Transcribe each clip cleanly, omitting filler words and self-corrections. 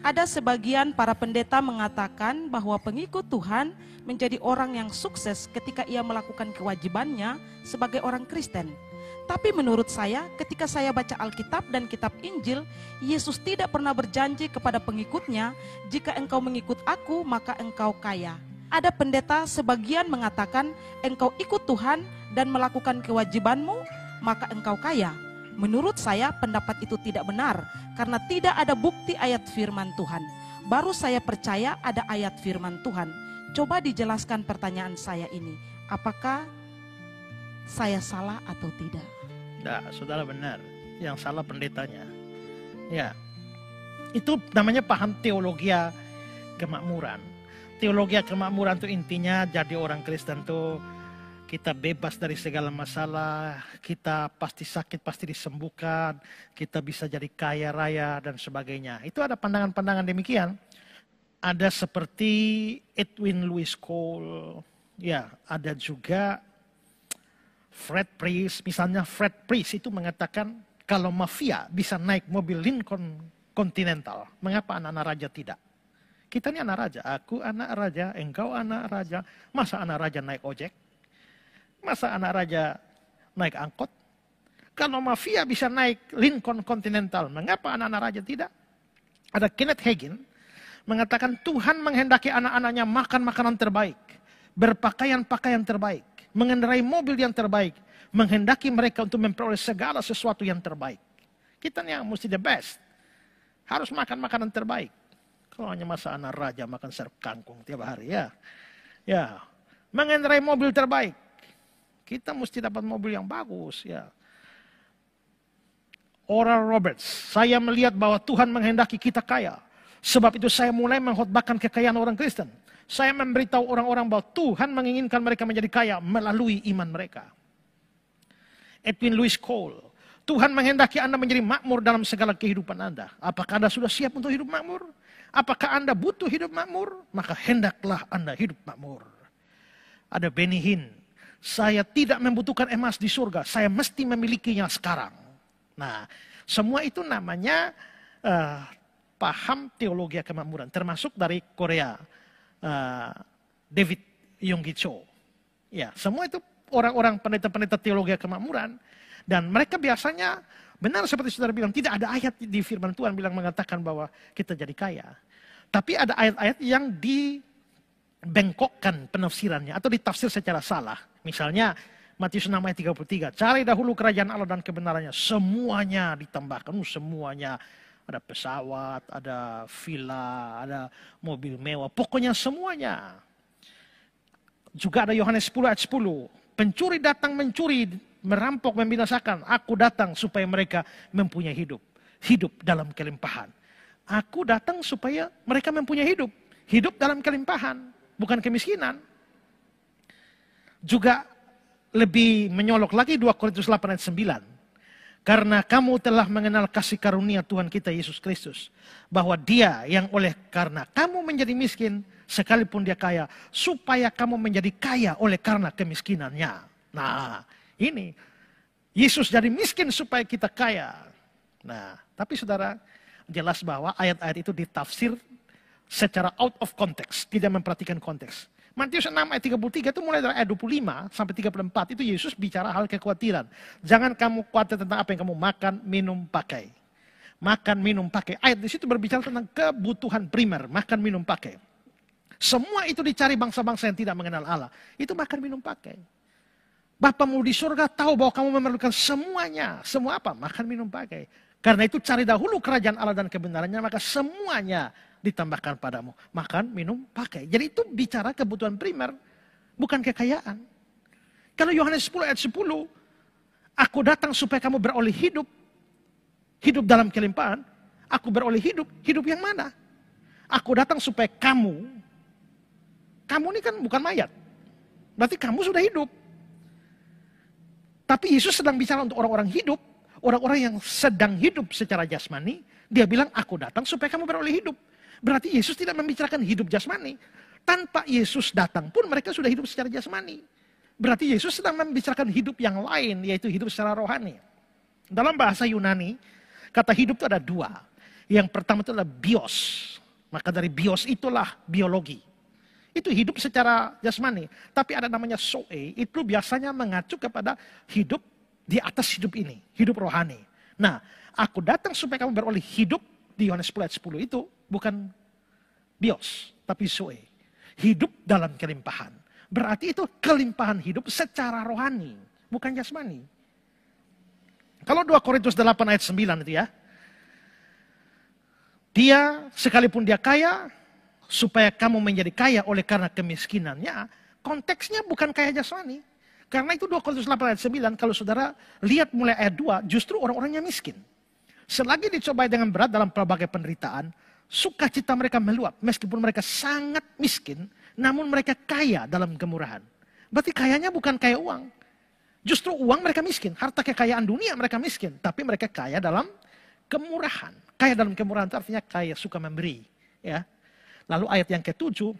Ada sebagian para pendeta mengatakan bahwa pengikut Tuhan menjadi orang yang sukses ketika ia melakukan kewajibannya sebagai orang Kristen. Tapi menurut saya, ketika saya baca Alkitab dan kitab Injil, Yesus tidak pernah berjanji kepada pengikutnya, jika engkau mengikut aku, maka engkau kaya. Ada pendeta sebagian mengatakan, engkau ikut Tuhan dan melakukan kewajibanmu, maka engkau kaya. Menurut saya, pendapat itu tidak benar, karena tidak ada bukti ayat firman Tuhan. Baru saya percaya ada ayat firman Tuhan. Coba dijelaskan pertanyaan saya ini, apakah saya salah atau tidak? Tidak, saudara benar. Yang salah pendetanya. Ya, itu namanya paham teologi kemakmuran. Teologi kemakmuran itu intinya jadi orang Kristen tuh kita bebas dari segala masalah, kita pasti sakit, pasti disembuhkan, kita bisa jadi kaya raya dan sebagainya. Itu ada pandangan-pandangan demikian. Ada seperti Edwin Louis Cole, ya ada juga Fred Priest. Misalnya Fred Priest itu mengatakan kalau mafia bisa naik mobil Lincoln Continental, mengapa anak-anak raja tidak? Kita ini anak raja, aku anak raja, engkau anak raja, masa anak raja naik ojek? Masa anak raja naik angkot? Kalau mafia bisa naik Lincoln Continental, mengapa anak-anak raja tidak? Ada Kenneth Hagin mengatakan Tuhan menghendaki anak-anaknya makan makanan terbaik, berpakaian-pakaian terbaik, mengendarai mobil yang terbaik, menghendaki mereka untuk memperoleh segala sesuatu yang terbaik. Kita nih yang mesti the best. Harus makan makanan terbaik. Kalau hanya masa anak raja makan serp kangkung tiap hari ya. Ya, mengendarai mobil terbaik. Kita mesti dapat mobil yang bagus ya. Oral Roberts, saya melihat bahwa Tuhan menghendaki kita kaya. Sebab itu saya mulai mengkhotbahkan kekayaan orang Kristen. Saya memberitahu orang-orang bahwa Tuhan menginginkan mereka menjadi kaya melalui iman mereka. Edwin Louis Cole, Tuhan menghendaki Anda menjadi makmur dalam segala kehidupan Anda. Apakah Anda sudah siap untuk hidup makmur? Apakah Anda butuh hidup makmur? Maka hendaklah Anda hidup makmur. Ada Benny Hinn, saya tidak membutuhkan emas di surga, saya mesti memilikinya sekarang. Nah, semua itu namanya paham teologi kemakmuran, termasuk dari Korea, David Yonggi Cho. Ya, semua itu orang-orang pendeta-pendeta teologi kemakmuran, dan mereka biasanya benar seperti saudara bilang, tidak ada ayat di firman Tuhan bilang mengatakan bahwa kita jadi kaya. Tapi ada ayat-ayat yang dibengkokkan penafsirannya atau ditafsir secara salah. Misalnya Matius 6 ayat 33, cari dahulu kerajaan Allah dan kebenarannya, semuanya ditambahkan, semuanya. Ada pesawat, ada villa, ada mobil mewah, pokoknya semuanya. Juga ada Yohanes 10 ayat 10, pencuri datang mencuri, merampok, membinasakan. Aku datang supaya mereka mempunyai hidup. Hidup dalam kelimpahan. Aku datang supaya mereka mempunyai hidup. Hidup dalam kelimpahan, bukan kemiskinan. Juga lebih menyolok lagi 2 Korintus 8 ayat 9. Karena kamu telah mengenal kasih karunia Tuhan kita Yesus Kristus. Bahwa dia yang oleh karena kamu menjadi miskin, sekalipun dia kaya, supaya kamu menjadi kaya oleh karena kemiskinannya. Nah, ini Yesus jadi miskin supaya kita kaya. Nah, tapi saudara, jelas bahwa ayat-ayat itu ditafsir secara out of context, tidak memperhatikan konteks. Matius 6 ayat 33 itu mulai dari ayat 25 sampai 34 itu Yesus bicara hal kekhawatiran. Jangan kamu khawatir tentang apa yang kamu makan, minum, pakai. Makan, minum, pakai. Ayat di situ berbicara tentang kebutuhan primer, makan, minum, pakai. Semua itu dicari bangsa-bangsa yang tidak mengenal Allah. Itu makan, minum, pakai. Bapamu di surga tahu bahwa kamu memerlukan semuanya. Semua apa? Makan, minum, pakai. Karena itu cari dahulu kerajaan Allah dan kebenarannya, maka semuanya ditambahkan padamu. Makan, minum, pakai. Jadi itu bicara kebutuhan primer, bukan kekayaan. Kalau Yohanes 10 ayat 10, aku datang supaya kamu beroleh hidup. Hidup dalam kelimpahan. Aku beroleh hidup. Hidup yang mana? Aku datang supaya kamu ini kan bukan mayat. Berarti kamu sudah hidup. Tapi Yesus sedang bicara untuk orang-orang hidup. Orang-orang yang sedang hidup secara jasmani. Dia bilang, aku datang supaya kamu beroleh hidup. Berarti Yesus tidak membicarakan hidup jasmani. Tanpa Yesus datang pun mereka sudah hidup secara jasmani. Berarti Yesus sedang membicarakan hidup yang lain, yaitu hidup secara rohani. Dalam bahasa Yunani, kata hidup itu ada 2. Yang pertama itu adalah bios. Maka dari bios itulah biologi. Itu hidup secara jasmani. Tapi ada namanya zoe, itu biasanya mengacu kepada hidup di atas hidup ini. Hidup rohani. Nah, aku datang supaya kamu beroleh hidup di Yohanes 10 ayat 10 itu bukan bios, tapi zoe. Hidup dalam kelimpahan. Berarti itu kelimpahan hidup secara rohani, bukan jasmani. Kalau 2 Korintus 8 ayat 9 itu ya. Dia sekalipun dia kaya, supaya kamu menjadi kaya oleh karena kemiskinannya, konteksnya bukan kaya jasmani. Karena itu 2 Korintus 8 ayat 9, kalau saudara lihat mulai ayat 2, justru orang-orangnya miskin. Selagi dicobai dengan berat dalam pelbagai penderitaan, sukacita mereka meluap. Meskipun mereka sangat miskin, namun mereka kaya dalam kemurahan. Berarti kayanya bukan kaya uang. Justru uang mereka miskin, harta kekayaan dunia mereka miskin. Tapi mereka kaya dalam kemurahan. Kaya dalam kemurahan itu artinya kaya suka memberi. Ya. Lalu ayat yang ke-7,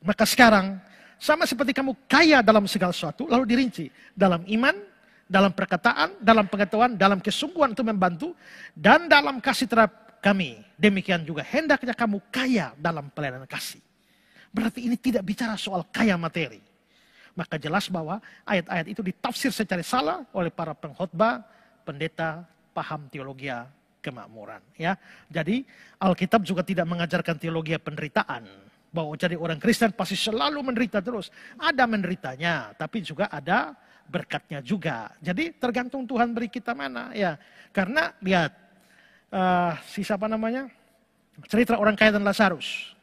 maka sekarang sama seperti kamu kaya dalam segala sesuatu, lalu dirinci. Dalam iman, dalam perkataan, dalam pengetahuan, dalam kesungguhan untuk membantu, dan dalam kasih terhadap kami. Demikian juga hendaknya kamu kaya dalam pelayanan kasih. Berarti ini tidak bicara soal kaya materi. Maka jelas bahwa ayat-ayat itu ditafsir secara salah oleh para pengkhotbah, pendeta, paham teologi kemakmuran. Ya, jadi Alkitab juga tidak mengajarkan teologi penderitaan. Bahwa jadi orang Kristen pasti selalu menderita terus. Ada menderitanya, tapi juga ada berkatnya juga. Jadi tergantung Tuhan beri kita mana. Ya, karena lihat cerita orang kaya dan Lazarus.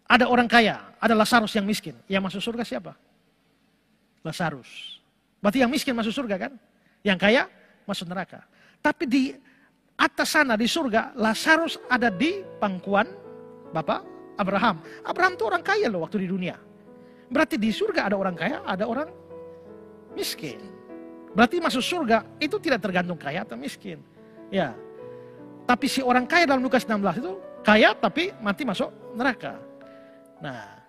Ada orang kaya, ada Lazarus yang miskin. Yang masuk surga siapa? Lazarus. Berarti yang miskin masuk surga kan? Yang kaya masuk neraka. Tapi di atas sana di surga, Lazarus ada di pangkuan Bapak Abraham. Abraham itu orang kaya loh waktu di dunia. Berarti di surga ada orang kaya, ada orang miskin. Berarti masuk surga itu tidak tergantung kaya atau miskin. Ya. Tapi si orang kaya dalam Lukas 16 itu kaya tapi mati masuk neraka. Nah,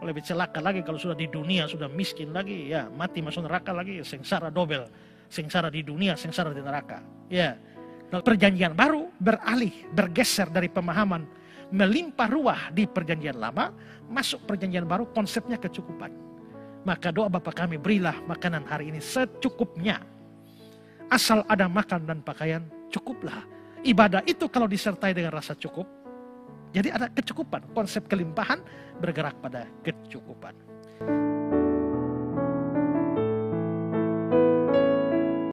lebih celaka lagi kalau sudah di dunia sudah miskin lagi, ya mati masuk neraka lagi, sengsara dobel. Sengsara di dunia, sengsara di neraka. Ya. Perjanjian baru bergeser dari pemahaman melimpah ruah di perjanjian lama, masuk perjanjian baru konsepnya kecukupan. Maka doa Bapa kami, berilah makanan hari ini secukupnya. Asal ada makan dan pakaian, cukuplah. Ibadah itu kalau disertai dengan rasa cukup, jadi ada kecukupan. Konsep kelimpahan bergerak pada kecukupan.